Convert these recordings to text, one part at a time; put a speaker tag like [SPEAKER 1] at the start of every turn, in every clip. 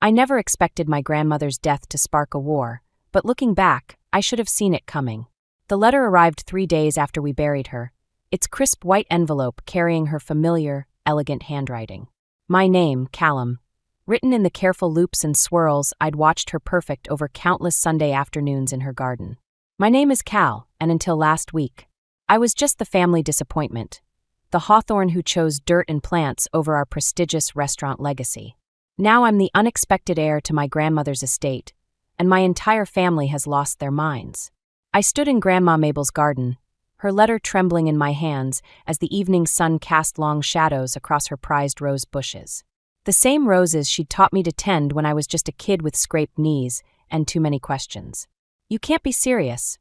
[SPEAKER 1] I never expected my grandmother's death to spark a war, but looking back, I should have seen it coming. The letter arrived 3 days after we buried her, its crisp white envelope carrying her familiar, elegant handwriting. My name, Callum, written in the careful loops and swirls I'd watched her perfect over countless Sunday afternoons in her garden. My name is Cal, and until last week, I was just the family disappointment, the hawthorn who chose dirt and plants over our prestigious restaurant legacy. Now I'm the unexpected heir to my grandmother's estate, and my entire family has lost their minds. I stood in Grandma Mabel's garden, her letter trembling in my hands as the evening sun cast long shadows across her prized rose bushes. The same roses she'd taught me to tend when I was just a kid with scraped knees and too many questions. You can't be serious.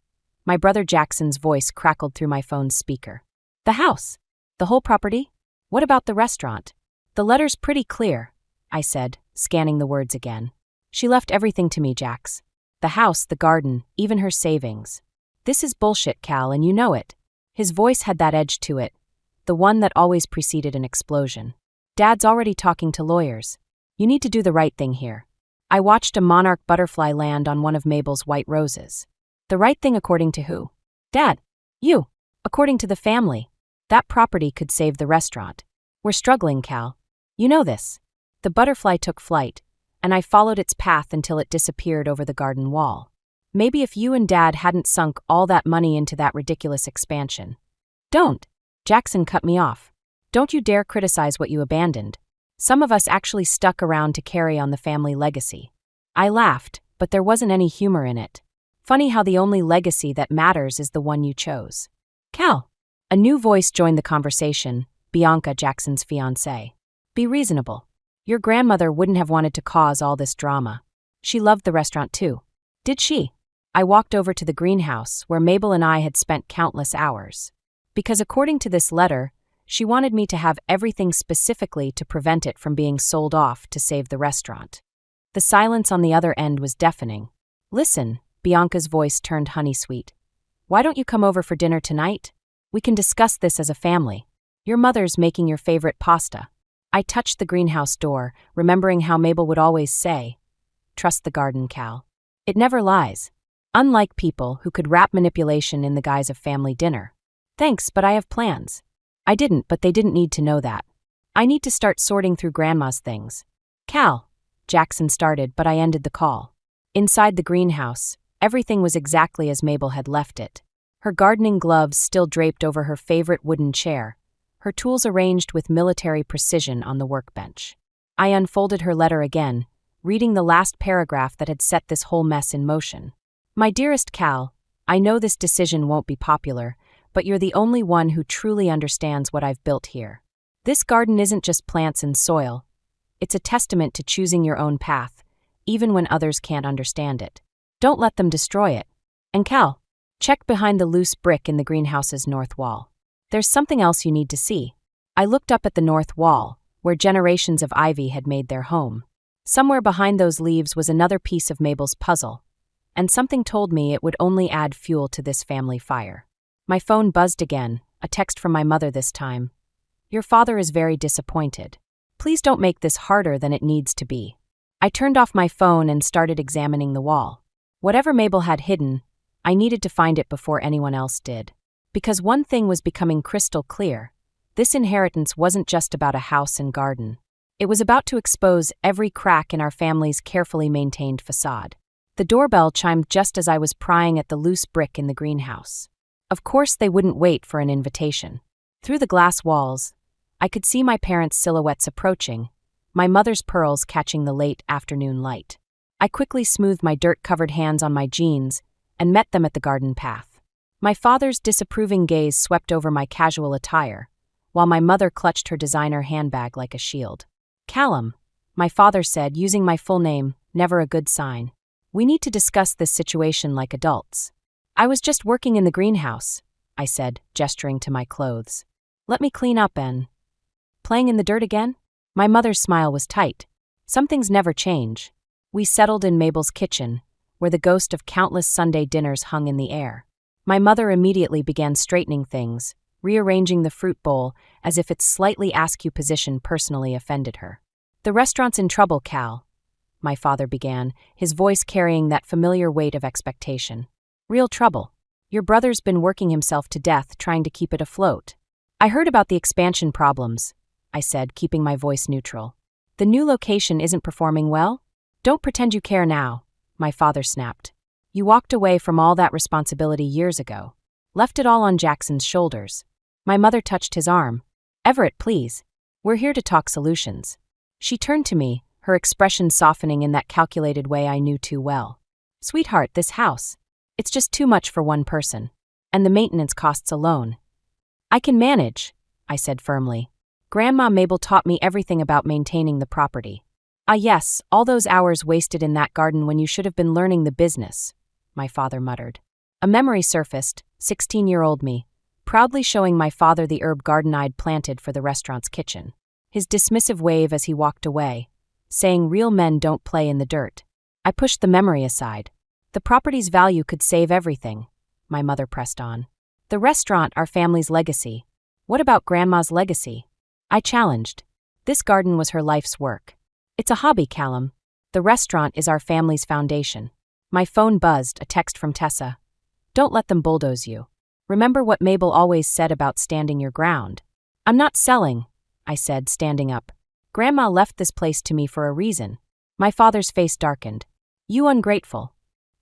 [SPEAKER 1] My brother Jackson's voice crackled through my phone's speaker. The house? The whole property? What about the restaurant? The letter's pretty clear, I said, scanning the words again. She left everything to me, Jax. The house, the garden, even her savings. This is bullshit, Cal, and you know it. His voice had that edge to it, the one that always preceded an explosion. Dad's already talking to lawyers. You need to do the right thing here. I watched a monarch butterfly land on one of Mabel's white roses. The right thing according to who? Dad. You. According to the family. That property could save the restaurant. We're struggling, Cal. You know this. The butterfly took flight, and I followed its path until it disappeared over the garden wall. Maybe if you and Dad hadn't sunk all that money into that ridiculous expansion. Don't. Jackson cut me off. Don't you dare criticize what you abandoned. Some of us actually stuck around to carry on the family legacy. I laughed, but there wasn't any humor in it. Funny how the only legacy that matters is the one you chose. Cal. A new voice joined the conversation, Bianca, Jackson's fiancée. Be reasonable. Your grandmother wouldn't have wanted to cause all this drama. She loved the restaurant too. Did she? I walked over to the greenhouse where Mabel and I had spent countless hours. Because according to this letter, she wanted me to have everything specifically to prevent it from being sold off to save the restaurant. The silence on the other end was deafening. Listen, Bianca's voice turned honey-sweet. Why don't you come over for dinner tonight? We can discuss this as a family. Your mother's making your favorite pasta. I touched the greenhouse door, remembering how Mabel would always say, trust the garden, Cal. It never lies. Unlike people who could wrap manipulation in the guise of family dinner. Thanks, but I have plans. I didn't, but they didn't need to know that. I need to start sorting through Grandma's things. Cal, Jackson started, but I ended the call. Inside the greenhouse, everything was exactly as Mabel had left it. Her gardening gloves still draped over her favorite wooden chair, her tools arranged with military precision on the workbench. I unfolded her letter again, reading the last paragraph that had set this whole mess in motion. My dearest Cal, I know this decision won't be popular, but you're the only one who truly understands what I've built here. This garden isn't just plants and soil. It's a testament to choosing your own path, even when others can't understand it. Don't let them destroy it. And Cal, check behind the loose brick in the greenhouse's north wall. There's something else you need to see. I looked up at the north wall, where generations of ivy had made their home. Somewhere behind those leaves was another piece of Mabel's puzzle, and something told me it would only add fuel to this family fire. My phone buzzed again, a text from my mother this time. Your father is very disappointed. Please don't make this harder than it needs to be. I turned off my phone and started examining the wall. Whatever Mabel had hidden, I needed to find it before anyone else did. Because one thing was becoming crystal clear. This inheritance wasn't just about a house and garden. It was about to expose every crack in our family's carefully maintained facade. The doorbell chimed just as I was prying at the loose brick in the greenhouse. Of course, they wouldn't wait for an invitation. Through the glass walls, I could see my parents' silhouettes approaching, my mother's pearls catching the late afternoon light. I quickly smoothed my dirt-covered hands on my jeans and met them at the garden path. My father's disapproving gaze swept over my casual attire, while my mother clutched her designer handbag like a shield. Callum, my father said, using my full name, never a good sign. We need to discuss this situation like adults. I was just working in the greenhouse, I said, gesturing to my clothes. Let me clean up and... Playing in the dirt again? My mother's smile was tight. Some things never change. We settled in Mabel's kitchen, where the ghost of countless Sunday dinners hung in the air. My mother immediately began straightening things, rearranging the fruit bowl as if its slightly askew position personally offended her. The restaurant's in trouble, Cal. my father began, his voice carrying that familiar weight of expectation. Real trouble. Your brother's been working himself to death trying to keep it afloat. I heard about the expansion problems, I said, keeping my voice neutral. The new location isn't performing well? Don't pretend you care now, my father snapped. You walked away from all that responsibility years ago. Left it all on Jackson's shoulders. My mother touched his arm. Everett, please. We're here to talk solutions. She turned to me, her expression softening in that calculated way I knew too well. Sweetheart, this house. It's just too much for one person. And the maintenance costs alone. I can manage, I said firmly. Grandma Mabel taught me everything about maintaining the property. Ah yes, all those hours wasted in that garden when you should have been learning the business, my father muttered. A memory surfaced, 16-year-old me, proudly showing my father the herb garden I'd planted for the restaurant's kitchen. His dismissive wave as he walked away, saying real men don't play in the dirt. I pushed the memory aside. The property's value could save everything, my mother pressed on. The restaurant, our family's legacy. What about Grandma's legacy? I challenged. This garden was her life's work. It's a hobby, Callum. The restaurant is our family's foundation. My phone buzzed, a text from Tessa. Don't let them bulldoze you. Remember what Mabel always said about standing your ground. I'm not selling, I said, standing up. Grandma left this place to me for a reason. My father's face darkened. You ungrateful.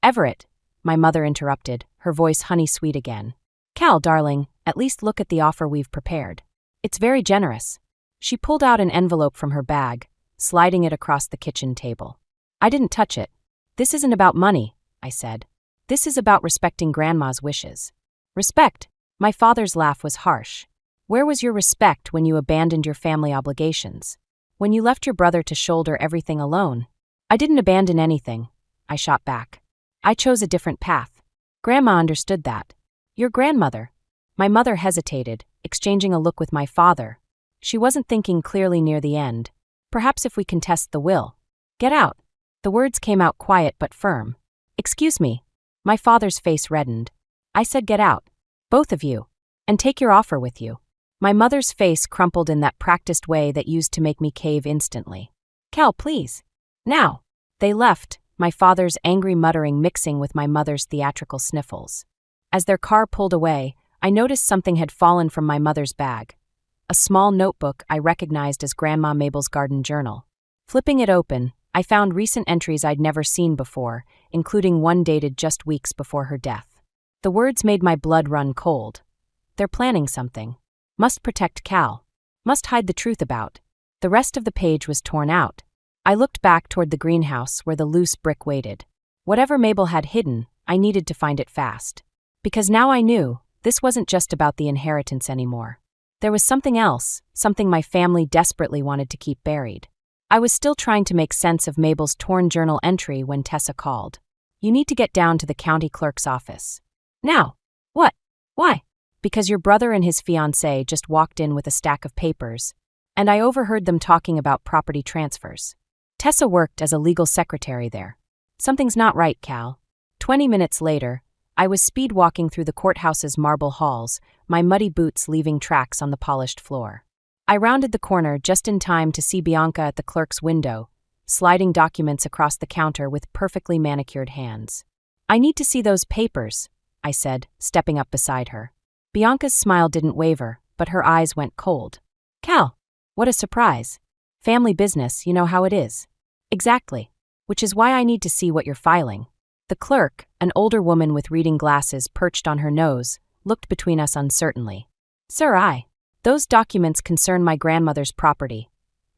[SPEAKER 1] Everett, my mother interrupted, her voice honey-sweet again. Cal, darling, at least look at the offer we've prepared. It's very generous. She pulled out an envelope from her bag, sliding it across the kitchen table. I didn't touch it. This isn't about money, I said. This is about respecting Grandma's wishes. Respect? My father's laugh was harsh. Where was your respect when you abandoned your family obligations? When you left your brother to shoulder everything alone? I didn't abandon anything, I shot back. I chose a different path. Grandma understood that. Your grandmother. My mother hesitated, exchanging a look with my father. She wasn't thinking clearly near the end. Perhaps if we contest the will. Get out. The words came out quiet but firm. Excuse me. My father's face reddened. I said get out. Both of you. And take your offer with you. My mother's face crumpled in that practiced way that used to make me cave instantly. Cal, please. Now. They left, my father's angry muttering mixing with my mother's theatrical sniffles. As their car pulled away, I noticed something had fallen from my mother's bag. A small notebook I recognized as Grandma Mabel's garden journal. Flipping it open, I found recent entries I'd never seen before, including one dated just weeks before her death. The words made my blood run cold. They're planning something. Must protect Cal. Must hide the truth about. The rest of the page was torn out. I looked back toward the greenhouse where the loose brick waited. Whatever Mabel had hidden, I needed to find it fast. Because now I knew, this wasn't just about the inheritance anymore. There was something else, something my family desperately wanted to keep buried. I was still trying to make sense of Mabel's torn journal entry when Tessa called. You need to get down to the county clerk's office. Now. What? Why? Because your brother and his fiancée just walked in with a stack of papers, and I overheard them talking about property transfers. Tessa worked as a legal secretary there. Something's not right, Cal. 20 minutes later, I was speed walking through the courthouse's marble halls, my muddy boots leaving tracks on the polished floor. I rounded the corner just in time to see Bianca at the clerk's window, sliding documents across the counter with perfectly manicured hands. I need to see those papers, I said, stepping up beside her. Bianca's smile didn't waver, but her eyes went cold. Cal, what a surprise. Family business, you know how it is. Exactly. Which is why I need to see what you're filing. The clerk, an older woman with reading glasses perched on her nose, looked between us uncertainly. Sir, those documents concern my grandmother's property,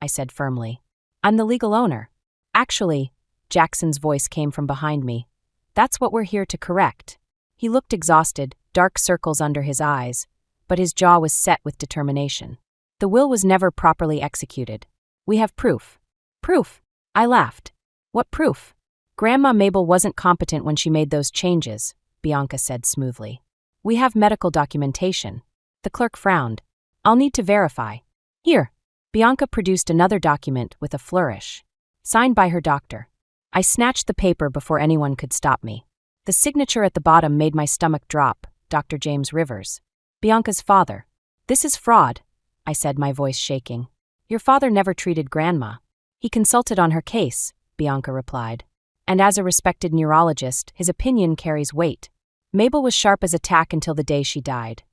[SPEAKER 1] I said firmly. I'm the legal owner. Actually, Jackson's voice came from behind me. That's what we're here to correct. He looked exhausted, dark circles under his eyes, but his jaw was set with determination. The will was never properly executed. We have proof. Proof? I laughed. What proof? Grandma Mabel wasn't competent when she made those changes, Bianca said smoothly. We have medical documentation. The clerk frowned. I'll need to verify. Here. Bianca produced another document with a flourish. Signed by her doctor. I snatched the paper before anyone could stop me. The signature at the bottom made my stomach drop, Dr. James Rivers. Bianca's father. This is fraud, I said, my voice shaking. Your father never treated Grandma. He consulted on her case, Bianca replied. And as a respected neurologist, his opinion carries weight. Mabel was sharp as a tack until the day she died.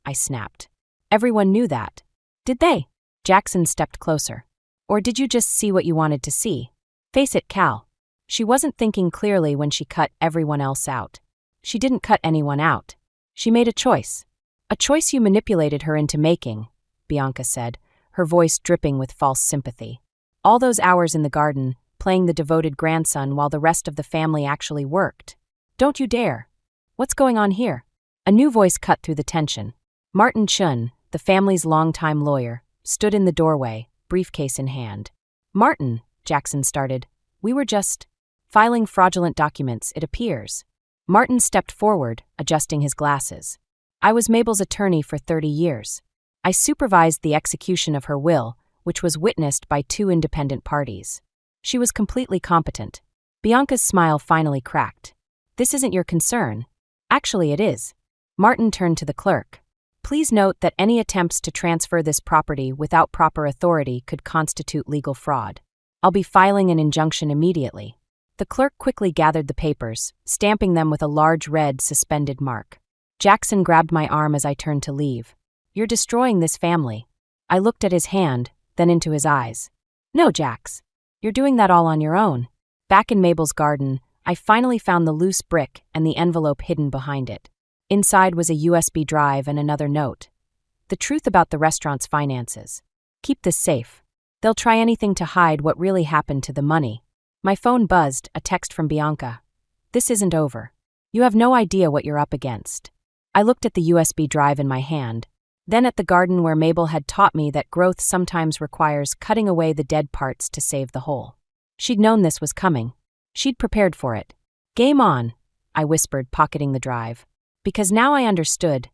[SPEAKER 1] I snapped. Everyone knew that. Did they? Jackson stepped closer. Or did you just see what you wanted to see? Face it, Cal. She wasn't thinking clearly when she cut everyone else out. She didn't cut anyone out. She made a choice. A choice you manipulated her into making, Bianca said, her voice dripping with false sympathy. All those hours in the garden, playing the devoted grandson while the rest of the family actually worked. Don't you dare. What's going on here? A new voice cut through the tension. Martin Chun, the family's longtime lawyer, stood in the doorway, briefcase in hand. Martin, Jackson started, we were just filing fraudulent documents, it appears. Martin stepped forward, adjusting his glasses. I was Mabel's attorney for 30 years. I supervised the execution of her will, which was witnessed by 2 independent parties. She was completely competent. Bianca's smile finally cracked. This isn't your concern. Actually, it is. Martin turned to the clerk. Please note that any attempts to transfer this property without proper authority could constitute legal fraud. I'll be filing an injunction immediately. The clerk quickly gathered the papers, stamping them with a large red suspended mark. Jackson grabbed my arm as I turned to leave. You're destroying this family. I looked at his hand, then into his eyes. No, Jax. You're doing that all on your own. Back in Mabel's garden, I finally found the loose brick and the envelope hidden behind it. Inside was a USB drive and another note. The truth about the restaurant's finances. Keep this safe. They'll try anything to hide what really happened to the money. My phone buzzed, a text from Bianca. This isn't over. You have no idea what you're up against. I looked at the USB drive in my hand, then at the garden where Mabel had taught me that growth sometimes requires cutting away the dead parts to save the whole. She'd known this was coming. She'd prepared for it. Game on, I whispered, pocketing the drive. Because now I understood.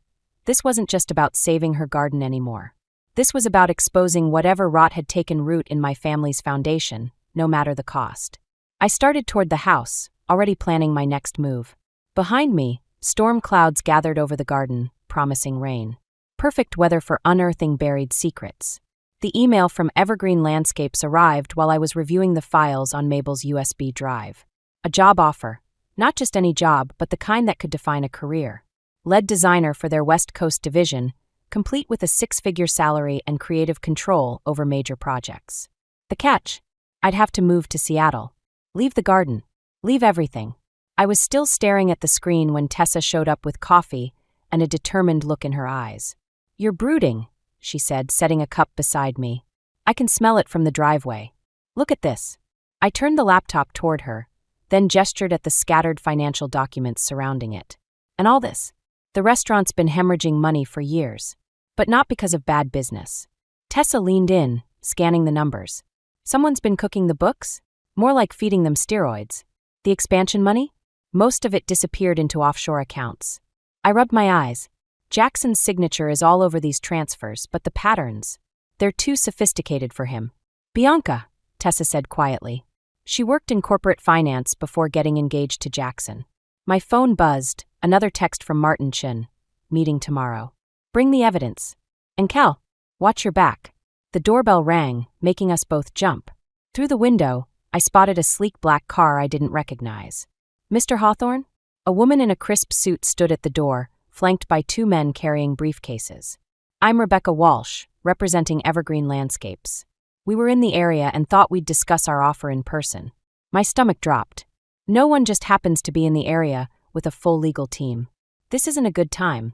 [SPEAKER 1] This wasn't just about saving her garden anymore. This was about exposing whatever rot had taken root in my family's foundation, no matter the cost. I started toward the house, already planning my next move. Behind me, storm clouds gathered over the garden, promising rain. Perfect weather for unearthing buried secrets. The email from Evergreen Landscapes arrived while I was reviewing the files on Mabel's USB drive. A job offer. Not just any job, but the kind that could define a career. Lead designer for their West Coast division, complete with a 6-figure salary and creative control over major projects. The catch? I'd have to move to Seattle. Leave the garden. Leave everything. I was still staring at the screen when Tessa showed up with coffee and a determined look in her eyes. You're brooding, she said, setting a cup beside me. I can smell it from the driveway. Look at this. I turned the laptop toward her, then gestured at the scattered financial documents surrounding it. And all this. The restaurant's been hemorrhaging money for years, but not because of bad business. Tessa leaned in, scanning the numbers. Someone's been cooking the books? More like feeding them steroids. The expansion money? Most of it disappeared into offshore accounts. I rubbed my eyes. Jackson's signature is all over these transfers, but the patterns, they're too sophisticated for him. Bianca, Tessa said quietly. She worked in corporate finance before getting engaged to Jackson. My phone buzzed, another text from Martin Chin. Meeting tomorrow. Bring the evidence. And Cal, watch your back. The doorbell rang, making us both jump. Through the window, I spotted a sleek black car I didn't recognize. Mr. Hawthorne? A woman in a crisp suit stood at the door, flanked by 2 men carrying briefcases. I'm Rebecca Walsh, representing Evergreen Landscapes. We were in the area and thought we'd discuss our offer in person. My stomach dropped. No one just happens to be in the area with a full legal team. This isn't a good time.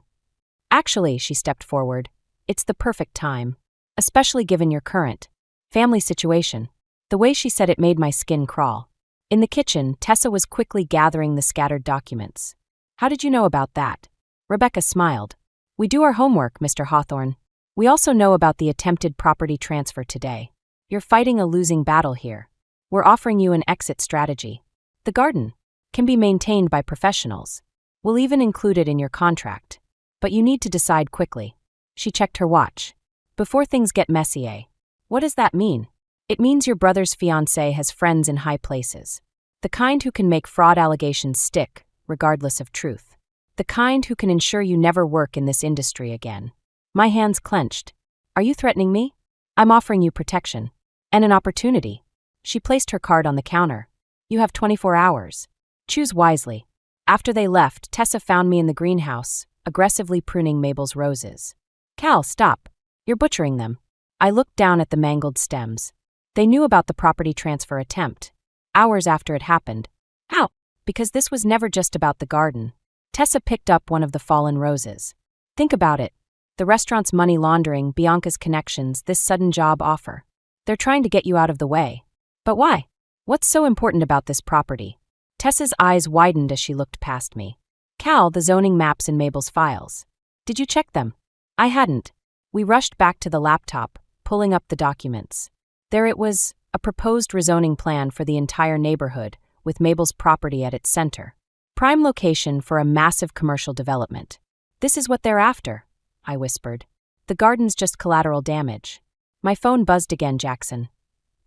[SPEAKER 1] Actually, she stepped forward, it's the perfect time, especially given your current family situation. The way she said it made my skin crawl. In the kitchen, Tessa was quickly gathering the scattered documents. How did you know about that? Rebecca smiled. We do our homework, Mr. Hawthorne. We also know about the attempted property transfer today. You're fighting a losing battle here. We're offering you an exit strategy. The garden can be maintained by professionals. We'll even include it in your contract. But you need to decide quickly. She checked her watch. Before things get messy, eh? What does that mean? It means your brother's fiancé has friends in high places. The kind who can make fraud allegations stick, regardless of truth. The kind who can ensure you never work in this industry again. My hands clenched. Are you threatening me? I'm offering you protection. And an opportunity. She placed her card on the counter. You have 24 hours. Choose wisely. After they left, Tessa found me in the greenhouse, aggressively pruning Mabel's roses. Cal, stop. You're butchering them. I looked down at the mangled stems. They knew about the property transfer attempt. Hours after it happened. How? Because this was never just about the garden. Tessa picked up one of the fallen roses. Think about it. The restaurant's money laundering, Bianca's connections, this sudden job offer. They're trying to get you out of the way. But why? What's so important about this property? Tessa's eyes widened as she looked past me. Cal, the zoning maps in Mabel's files. Did you check them? I hadn't. We rushed back to the laptop, pulling up the documents. There it was, a proposed rezoning plan for the entire neighborhood, with Mabel's property at its center. Prime location for a massive commercial development. This is what they're after, I whispered. The garden's just collateral damage. My phone buzzed again, Jackson.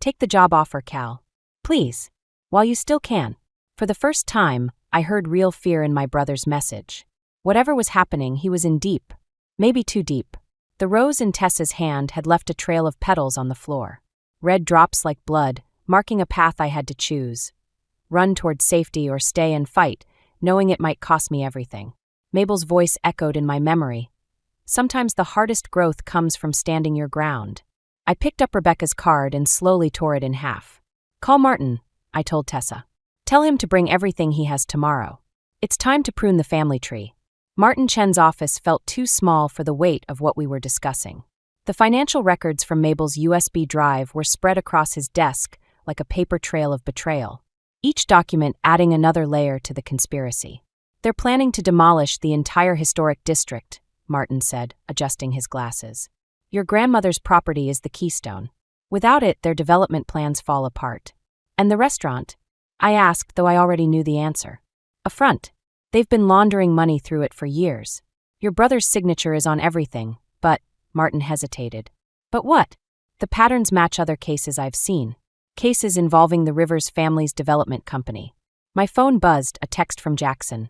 [SPEAKER 1] Take the job offer, Cal. Please. While you still can. For the first time, I heard real fear in my brother's message. Whatever was happening, he was in deep. Maybe too deep. The rose in Tessa's hand had left a trail of petals on the floor. Red drops like blood, marking a path I had to choose. Run toward safety or stay and fight, knowing it might cost me everything. Mabel's voice echoed in my memory. Sometimes the hardest growth comes from standing your ground. I picked up Rebecca's card and slowly tore it in half. Call Martin, I told Tessa. Tell him to bring everything he has tomorrow. It's time to prune the family tree. Martin Chen's office felt too small for the weight of what we were discussing. The financial records from Mabel's USB drive were spread across his desk like a paper trail of betrayal, each document adding another layer to the conspiracy. They're planning to demolish the entire historic district, Martin said, adjusting his glasses. Your grandmother's property is the keystone. Without it, their development plans fall apart. And the restaurant? I asked, though I already knew the answer. A front. They've been laundering money through it for years. Your brother's signature is on everything, but, Martin hesitated. But what? The patterns match other cases I've seen. Cases involving the Rivers family's development company. My phone buzzed, a text from Jackson.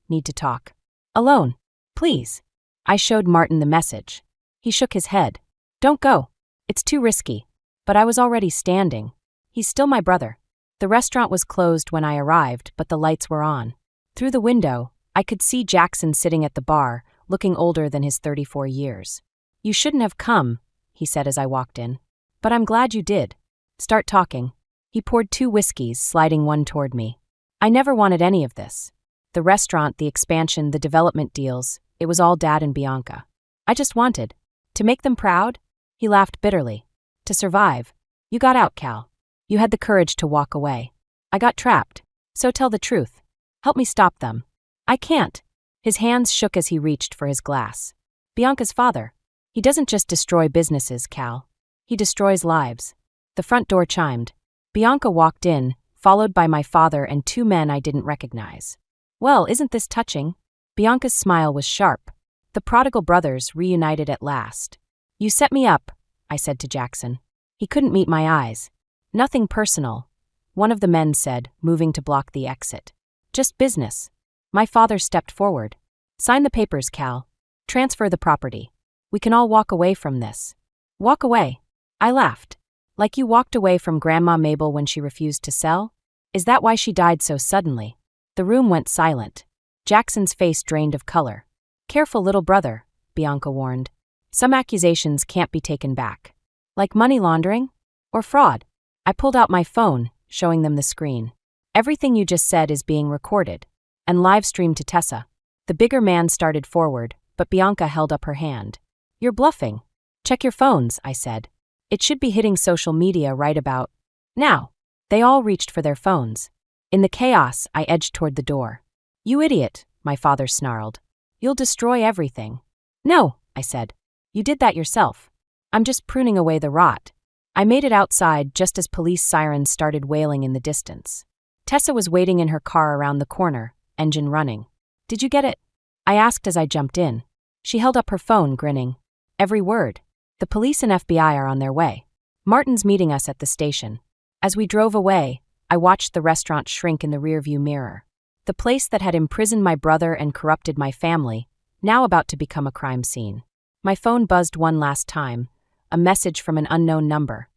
[SPEAKER 1] Need to talk. Alone. Please. I showed Martin the message. He shook his head. Don't go. It's too risky. But I was already standing. He's still my brother. The restaurant was closed when I arrived, but the lights were on. Through the window, I could see Jackson sitting at the bar, looking older than his 34 years. You shouldn't have come, he said as I walked in. But I'm glad you did. Start talking. He poured 2 whiskeys, sliding one toward me. I never wanted any of this. The restaurant, the expansion, the development deals, it was all Dad and Bianca. I just wanted to make them proud. He laughed bitterly. To survive. You got out, Cal. You had the courage to walk away. I got trapped. So tell the truth. Help me stop them. I can't. His hands shook as he reached for his glass. Bianca's father. He doesn't just destroy businesses, Cal. He destroys lives. The front door chimed. Bianca walked in, followed by my father and 2 men I didn't recognize. Well, isn't this touching? Bianca's smile was sharp. The prodigal brothers reunited at last. You set me up, I said to Jackson. He couldn't meet my eyes. Nothing personal, one of the men said, moving to block the exit. Just business. My father stepped forward. Sign the papers, Cal. Transfer the property. We can all walk away from this. Walk away. I laughed. Like you walked away from Grandma Mabel when she refused to sell? Is that why she died so suddenly? The room went silent. Jackson's face drained of color. Careful, little brother, Bianca warned. Some accusations can't be taken back. Like money laundering? Or fraud? I pulled out my phone, showing them the screen. Everything you just said is being recorded. And live-streamed to Tessa. The bigger man started forward, but Bianca held up her hand. You're bluffing. Check your phones, I said. It should be hitting social media right about now. They all reached for their phones. In the chaos, I edged toward the door. You idiot, my father snarled. You'll destroy everything. No, I said. You did that yourself. I'm just pruning away the rot. I made it outside just as police sirens started wailing in the distance. Tessa was waiting in her car around the corner, engine running. Did you get it? I asked as I jumped in. She held up her phone, grinning. Every word. The police and FBI are on their way. Martin's meeting us at the station. As we drove away, I watched the restaurant shrink in the rearview mirror. The place that had imprisoned my brother and corrupted my family, now about to become a crime scene. My phone buzzed one last time, a message from an unknown number.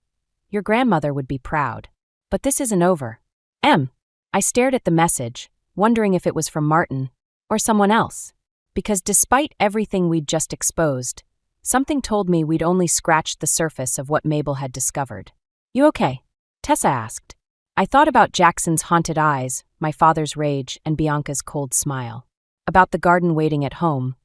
[SPEAKER 1] Your grandmother would be proud. But this isn't over. I stared at the message, wondering if it was from Martin or someone else. Because despite everything we'd just exposed, something told me we'd only scratched the surface of what Mabel had discovered. "You okay?" Tessa asked. I thought about Jackson's haunted eyes, my father's rage, and Bianca's cold smile. About the garden waiting at home,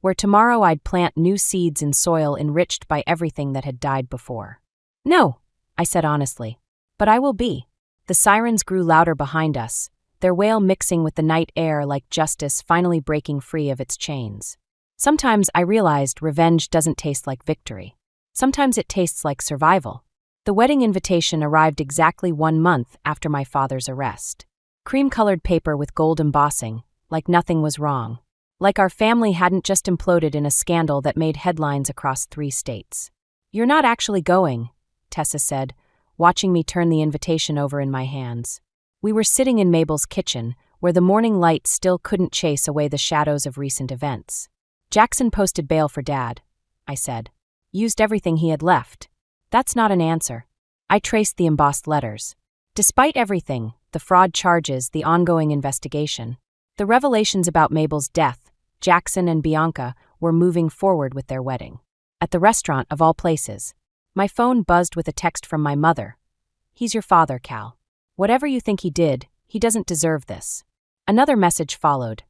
[SPEAKER 1] where tomorrow I'd plant new seeds in soil enriched by everything that had died before. "No," I said honestly. "But I will be." The sirens grew louder behind us, their wail mixing with the night air like justice finally breaking free of its chains. Sometimes I realized revenge doesn't taste like victory. Sometimes it tastes like survival. The wedding invitation arrived exactly 1 month after my father's arrest. Cream-colored paper with gold embossing, like nothing was wrong. Like our family hadn't just imploded in a scandal that made headlines across 3 states. "You're not actually going," Tessa said, watching me turn the invitation over in my hands. We were sitting in Mabel's kitchen, where the morning light still couldn't chase away the shadows of recent events. "Jackson posted bail for Dad," I said. "Used everything he had left." That's not an answer. I traced the embossed letters. Despite everything, the fraud charges, the ongoing investigation, the revelations about Mabel's death, Jackson and Bianca were moving forward with their wedding. At the restaurant, of all places, my phone buzzed with a text from my mother. "He's your father, Cal. Whatever you think he did, he doesn't deserve this." Another message followed.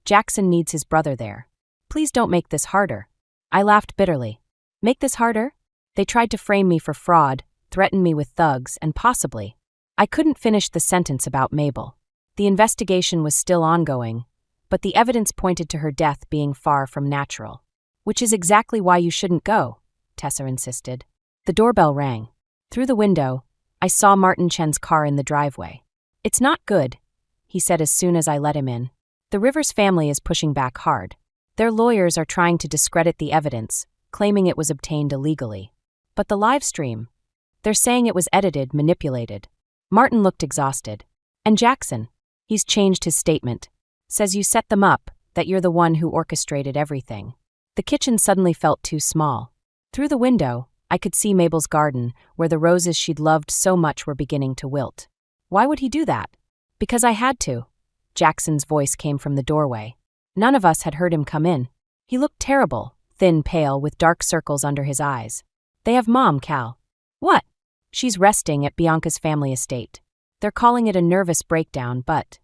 [SPEAKER 1] "Jackson needs his brother there. Please don't make this harder." I laughed bitterly. Make this harder? They tried to frame me for fraud, threaten me with thugs, and possibly. I couldn't finish the sentence about Mabel. The investigation was still ongoing, but the evidence pointed to her death being far from natural. "Which is exactly why you shouldn't go," Tessa insisted. The doorbell rang. Through the window, I saw Martin Chen's car in the driveway. "It's not good," he said as soon as I let him in. "The Rivers family is pushing back hard. Their lawyers are trying to discredit the evidence, claiming it was obtained illegally. But the live stream? They're saying it was edited, manipulated." Martin looked exhausted. "And Jackson? He's changed his statement. Says you set them up, that you're the one who orchestrated everything." The kitchen suddenly felt too small. Through the window, I could see Mabel's garden, where the roses she'd loved so much were beginning to wilt. "Why would he do that?" "Because I had to." Jackson's voice came from the doorway. None of us had heard him come in. He looked terrible, thin, pale, with dark circles under his eyes. "They have Mom, Cal." "What?" "She's resting at Bianca's family estate. They're calling it a nervous breakdown, but..."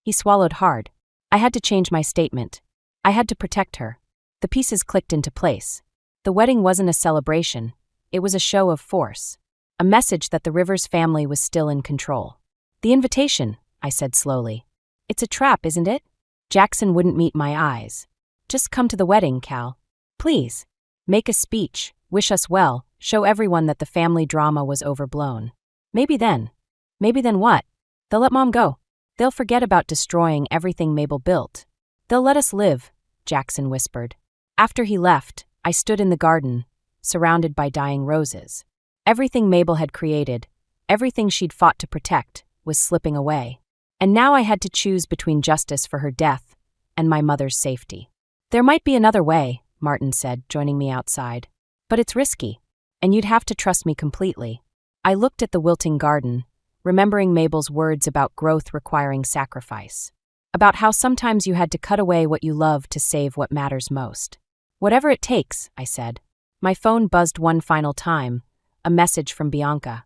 [SPEAKER 1] He swallowed hard. I had to change my statement. I had to protect her. The pieces clicked into place. The wedding wasn't a celebration. It was a show of force. A message that the Rivers family was still in control. "The invitation," I said slowly. "It's a trap, isn't it?" Jackson wouldn't meet my eyes. "Just come to the wedding, Cal. Please. Make a speech, wish us well, show everyone that the family drama was overblown. Maybe then what? They'll let Mom go. They'll forget about destroying everything Mabel built. They'll let us live," Jackson whispered. After he left, I stood in the garden, surrounded by dying roses. Everything Mabel had created, everything she'd fought to protect, was slipping away. And now I had to choose between justice for her death and my mother's safety. "There might be another way," Martin said, joining me outside. "But it's risky, and you'd have to trust me completely." I looked at the wilting garden, remembering Mabel's words about growth requiring sacrifice. About how sometimes you had to cut away what you love to save what matters most. "Whatever it takes," I said. My phone buzzed one final time, a message from Bianca.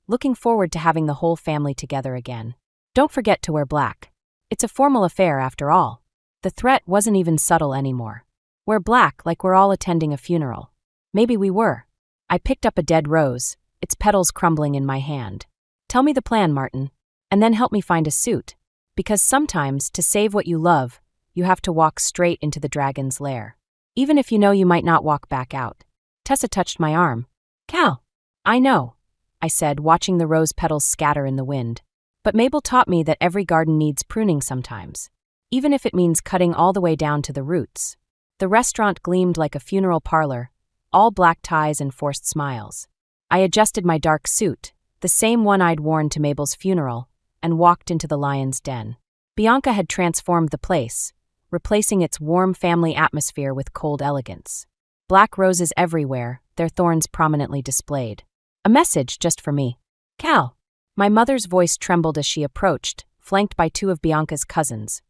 [SPEAKER 1] "Looking forward to having the whole family together again. Don't forget to wear black. It's a formal affair after all." The threat wasn't even subtle anymore. Wear black like we're all attending a funeral. Maybe we were. I picked up a dead rose, its petals crumbling in my hand. "Tell me the plan, Martin, and then help me find a suit. Because sometimes, to save what you love, you have to walk straight into the dragon's lair. Even if you know you might not walk back out." Tessa touched my arm. "Cal." "I know," I said, watching the rose petals scatter in the wind. "But Mabel taught me that every garden needs pruning sometimes, even if it means cutting all the way down to the roots." The restaurant gleamed like a funeral parlor, all black ties and forced smiles. I adjusted my dark suit, the same one I'd worn to Mabel's funeral, and walked into the lion's den. Bianca had transformed the place, replacing its warm family atmosphere with cold elegance. Black roses everywhere, their thorns prominently displayed. A message just for me. "Cal." My mother's voice trembled as she approached, flanked by two of Bianca's cousins,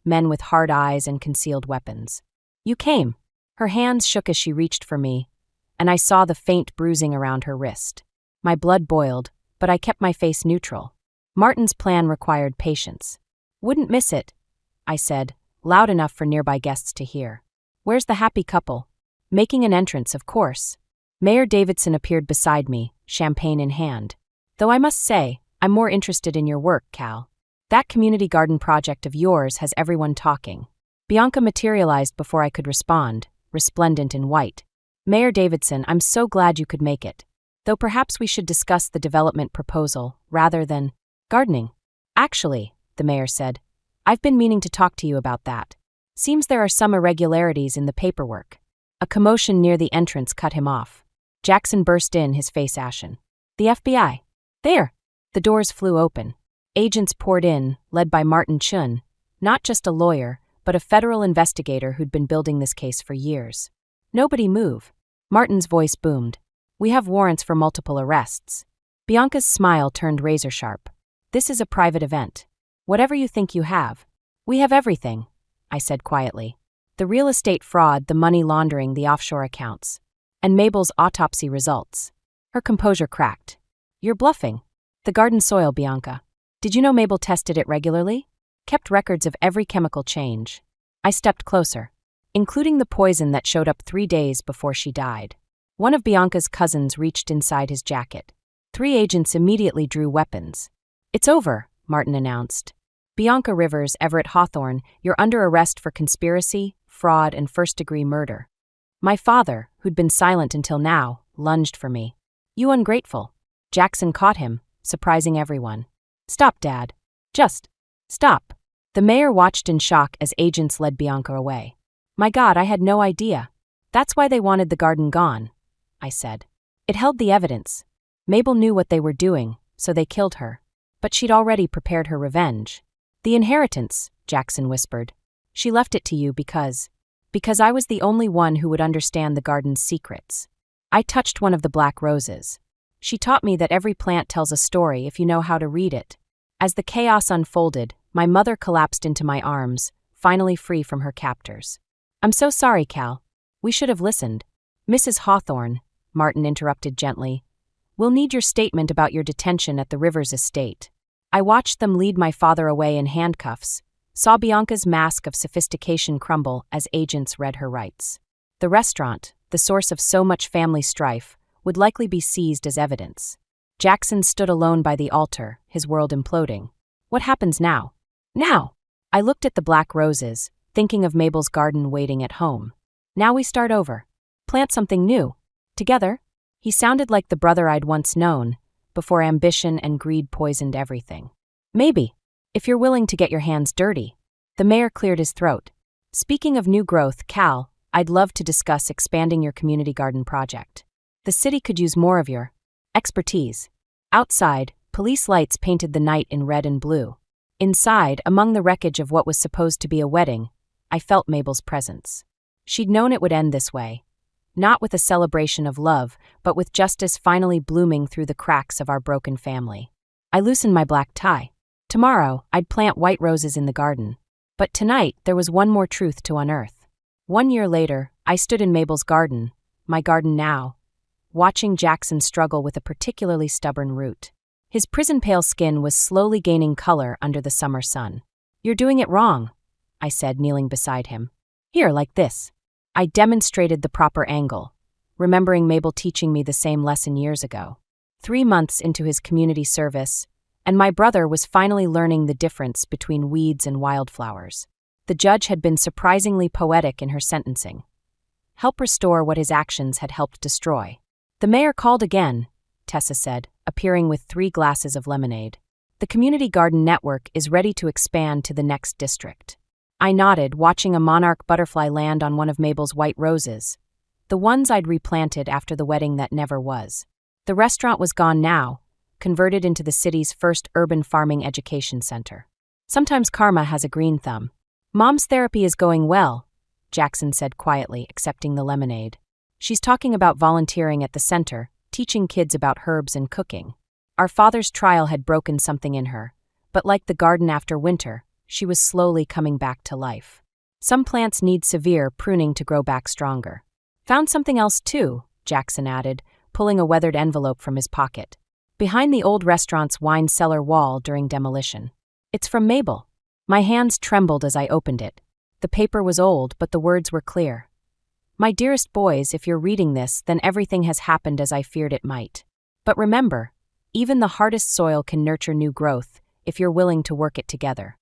[SPEAKER 1] men with hard eyes and concealed weapons. "You came." Her hands shook as she reached for me, and I saw the faint bruising around her wrist. My blood boiled, but I kept my face neutral. Martin's plan required patience. "Wouldn't miss it," I said, loud enough for nearby guests to hear. "Where's the happy couple?" "Making an entrance, of course." Mayor Davidson appeared beside me, champagne in hand. "Though I must say, I'm more interested in your work, Cal. That community garden project of yours has everyone talking." Bianca materialized before I could respond, resplendent in white. "Mayor Davidson, I'm so glad you could make it. Though perhaps we should discuss the development proposal, rather than gardening." "Actually," the mayor said, "I've been meaning to talk to you about that. Seems there are some irregularities in the paperwork." A commotion near the entrance cut him off. Jackson burst in, his face ashen. "The FBI. There!" The doors flew open. Agents poured in, led by Martin Chun, not just a lawyer, but a federal investigator who'd been building this case for years. "Nobody move." Martin's voice boomed. "We have warrants for multiple arrests." Bianca's smile turned razor-sharp. "This is a private event. Whatever you think you have. We have everything," I said quietly. "The real estate fraud, the money laundering, the offshore accounts. And Mabel's autopsy results." Her composure cracked. "You're bluffing." "The garden soil, Bianca. Did you know Mabel tested it regularly? Kept records of every chemical change." I stepped closer. "Including the poison that showed up 3 days before she died." One of Bianca's cousins reached inside his jacket. 3 agents immediately drew weapons. "It's over," Martin announced. "Bianca Rivers, Everett Hawthorne, you're under arrest for conspiracy, fraud, and first-degree murder." My father, who'd been silent until now, lunged for me. "You ungrateful." Jackson caught him, surprising everyone. "Stop, Dad. Just stop." The mayor watched in shock as agents led Bianca away. "My God, I had no idea. That's why they wanted the garden gone," I said. "It held the evidence. Mabel knew what they were doing, so they killed her. But she'd already prepared her revenge." "The inheritance," Jackson whispered. "She left it to you because I was the only one who would understand the garden's secrets." I touched one of the black roses. "She taught me that every plant tells a story if you know how to read it." As the chaos unfolded, my mother collapsed into my arms, finally free from her captors. "I'm so sorry, Cal. We should have listened." "Mrs. Hawthorne," Martin interrupted gently, "we'll need your statement about your detention at the Rivers estate." I watched them lead my father away in handcuffs, saw Bianca's mask of sophistication crumble as agents read her rights. The restaurant, the source of so much family strife, would likely be seized as evidence. Jackson stood alone by the altar, his world imploding. "What happens now?" "Now!" I looked at the black roses, thinking of Mabel's garden waiting at home. "Now we start over. Plant something new. Together?" He sounded like the brother I'd once known, before ambition and greed poisoned everything. "Maybe, if you're willing to get your hands dirty." The mayor cleared his throat. "Speaking of new growth, Cal, I'd love to discuss expanding your community garden project. The city could use more of your expertise." Outside, police lights painted the night in red and blue. Inside, among the wreckage of what was supposed to be a wedding, I felt Mabel's presence. She'd known it would end this way. Not with a celebration of love, but with justice finally blooming through the cracks of our broken family. I loosened my black tie. Tomorrow, I'd plant white roses in the garden. But tonight, there was one more truth to unearth. 1 year later, I stood in Mabel's garden, my garden now, watching Jackson struggle with a particularly stubborn root. His prison-pale skin was slowly gaining color under the summer sun. "You're doing it wrong," I said, kneeling beside him. "Here, like this." I demonstrated the proper angle, remembering Mabel teaching me the same lesson years ago. 3 months into his community service, and my brother was finally learning the difference between weeds and wildflowers. The judge had been surprisingly poetic in her sentencing. Help restore what his actions had helped destroy. "The mayor called again," Tessa said, appearing with 3 glasses of lemonade. "The community garden network is ready to expand to the next district." I nodded, watching a monarch butterfly land on one of Mabel's white roses, the ones I'd replanted after the wedding that never was. The restaurant was gone now, converted into the city's first urban farming education center. Sometimes karma has a green thumb. "Mom's therapy is going well," Jackson said quietly, accepting the lemonade. "She's talking about volunteering at the center, teaching kids about herbs and cooking." Our father's trial had broken something in her, but like the garden after winter, she was slowly coming back to life. Some plants need severe pruning to grow back stronger. Found something else too, Jackson added, pulling a weathered envelope from his pocket. Behind the old restaurant's wine cellar wall during demolition. It's from Mabel. My hands trembled as I opened it. The paper was old, but the words were clear. My dearest boys, if you're reading this, then everything has happened as I feared it might. But remember, even the hardest soil can nurture new growth if you're willing to work it together.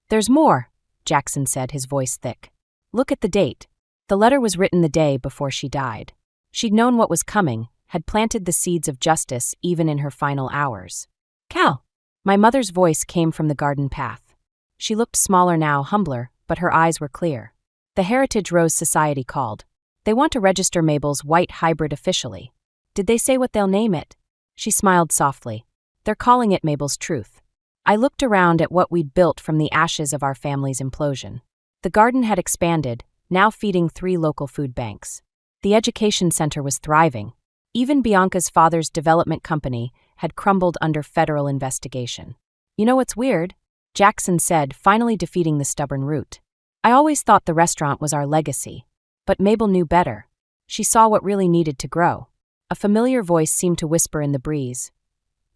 [SPEAKER 1] There's more, Jackson said, his voice thick. Look at the date. The letter was written the day before she died. She'd known what was coming, had planted the seeds of justice even in her final hours. Cal! My mother's voice came from the garden path. She looked smaller now, humbler, but her eyes were clear. The Heritage Rose Society called. They want to register Mabel's white hybrid officially. Did they say what they'll name it? She smiled softly. They're calling it Mabel's Truth. I looked around at what we'd built from the ashes of our family's implosion. The garden had expanded, now feeding 3 local food banks. The education center was thriving. Even Bianca's father's development company had crumbled under federal investigation. You know what's weird? Jackson said, finally defeating the stubborn root. I always thought the restaurant was our legacy. But Mabel knew better. She saw what really needed to grow. A familiar voice seemed to whisper in the breeze.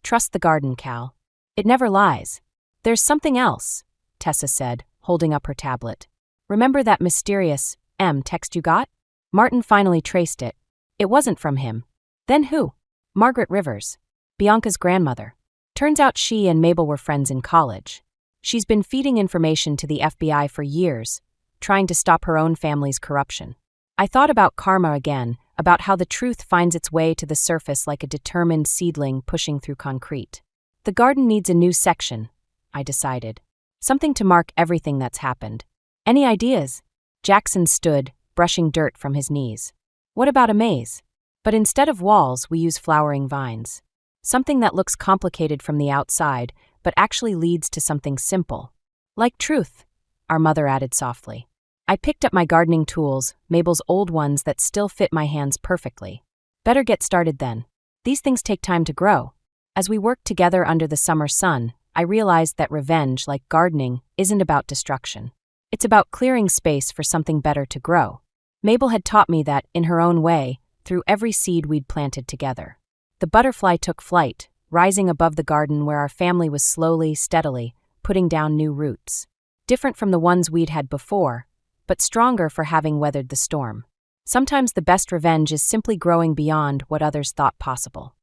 [SPEAKER 1] Trust the garden, Cal. It never lies. There's something else, Tessa said, holding up her tablet. Remember that mysterious text you got? Martin finally traced it. It wasn't from him. Then who? Margaret Rivers, Bianca's grandmother. Turns out she and Mabel were friends in college. She's been feeding information to the FBI for years, trying to stop her own family's corruption. I thought about karma again, about how the truth finds its way to the surface like a determined seedling pushing through concrete. The garden needs a new section, I decided. Something to mark everything that's happened. Any ideas? Jackson stood, brushing dirt from his knees. What about a maze? But instead of walls, we use flowering vines. Something that looks complicated from the outside, but actually leads to something simple. Like truth, our mother added softly. I picked up my gardening tools, Mabel's old ones that still fit my hands perfectly. Better get started then. These things take time to grow. As we worked together under the summer sun, I realized that revenge, like gardening, isn't about destruction. It's about clearing space for something better to grow. Mabel had taught me that, in her own way, through every seed we'd planted together. The butterfly took flight, rising above the garden where our family was slowly, steadily, putting down new roots. Different from the ones we'd had before, but stronger for having weathered the storm. Sometimes the best revenge is simply growing beyond what others thought possible.